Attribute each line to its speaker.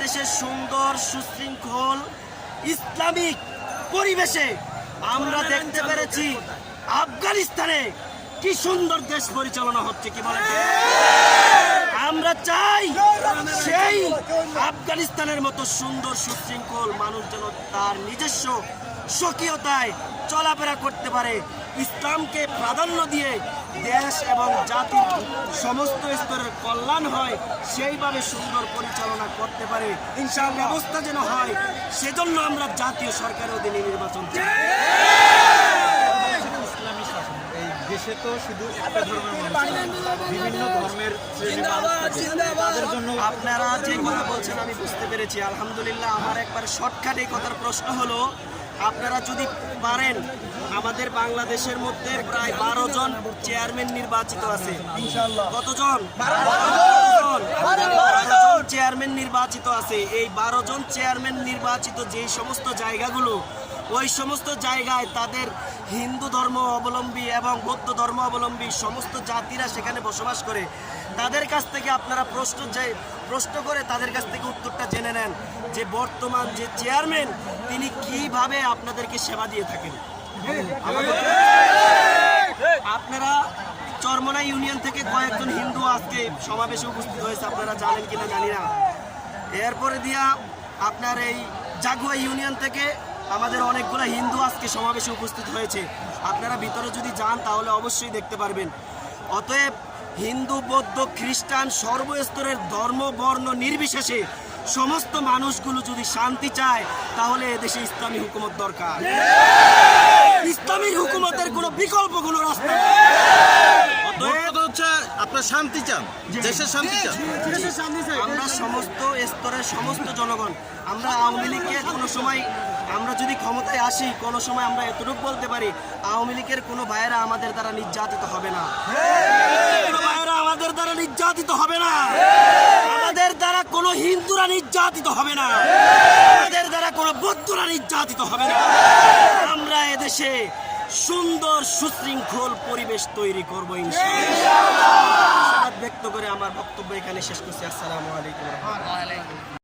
Speaker 1: বাংলাদেশের সুন্দর সুশৃঙ্খল ইসলামিক পরিবেশে আমরা দেখতে পেরেছি আফগানিস্তানে কি সুন্দর দেশ পরিচালনা হচ্ছে, কি বলেন? আমরা চাই সেই আফগানিস্তানের মতো সুন্দর সুশৃঙ্খল মানুষ যেন তার নিজস্ব স্বকীয়তায় চলাফেরা করতে পারে, ইসলামকে প্রাধান্য দিয়ে দেশ এবং জাতির সমস্ত স্তরের কল্যাণ হয়, সেইভাবে সুন্দর পরিচালনা করতে পারে ইনশাআল্লাহ ব্যবস্থা যেন হয়, সেজন্য আমরা জাতীয় সরকারের অধীনে নির্বাচন চাই।
Speaker 2: দেশে তো শুধু একটা ধর্মের মানুষ, বিভিন্ন ধর্মের তাদের জন্য
Speaker 1: আপনারা যে কথা বলছেন আমি বুঝতে পেরেছি, আলহামদুলিল্লাহ। আমার একবার শর্টকাট এই কথার প্রশ্ন হলো, আপনারা যদি পারেন, আমাদের বাংলাদেশের মধ্যে প্রায় 12 জন চেয়ারম্যান নির্বাচিত আছে। কতজন? 12 জন চেয়ারম্যান নির্বাচিত আছে। এই 12 জন চেয়ারম্যান নির্বাচিত যে সমস্ত জায়গাগুলো, ওই সমস্ত জায়গায় তাদের হিন্দু ধর্ম অবলম্বী এবং বৌদ্ধ ধর্ম অবলম্বী সমস্ত জাতিরা সেখানে বসবাস করে। তাদের কাছ থেকে আপনারা প্রশ্ন করে তাদের কাছ থেকে উত্তরটা জেনে নেন যে বর্তমান যে চেয়ারম্যান তিনি কিভাবে আপনাদেরকে সেবা দিয়ে থাকেন। আপনারা চরমোনা ইউনিয়ন থেকে কয়েকজন হিন্দু আজকে সমাবেশে উপস্থিত হয়েছে, আপনারা জানেন কিনা জানি না। এরপরে দিয়া আপনার এই জাগুয়া ইউনিয়ন থেকে আমাদের অনেকগুলো হিন্দু আজকে সমাবেশে উপস্থিত হয়েছে। আপনারা ভিতরে যদি যান তাহলে অবশ্যই দেখতে পারবেন। অতএব হিন্দু বৌদ্ধ খ্রিস্টান সর্বস্তরের ধর্ম বর্ণ নির্বিশেষে সমস্ত মানুষগুলো যদি শান্তি চায় তাহলে এদেশে ইসলামী হুকুমত দরকার। ইসলামী হুকুমতের কোনো বিকল্প কোনো রাস্তা নেই।
Speaker 2: আপনার শান্তি চান, দেশের শান্তি চান।
Speaker 1: আমরা সমস্ত স্তরের সমস্ত জনগণ, আমরা আওয়ামী লীগের কোনো সময় আমরা যদি ক্ষমতায় আসি, কোনো সময় আমরা এতটুকু বলতে পারি আওয়ামী লীগের কোনো ভাইয়েরা আমাদের দ্বারা নির্যাতিত হবে না। ভাইয়েরা আমাদের দ্বারা নির্যাতিত হবে না, আমাদের দ্বারা কোনো হিন্দুরা নির্যাতিত হবে না, আমাদের দ্বারা কোনো বৌদ্ধরা নির্যাতিত হবে না। আমরা এদেশে সুন্দর সুশৃঙ্খল পরিবেশ তৈরি করবো ইনশাআল্লাহ। ব্যক্ত করে আমার বক্তব্য এখানে শেষ করছি। আসসালামু আলাইকুম।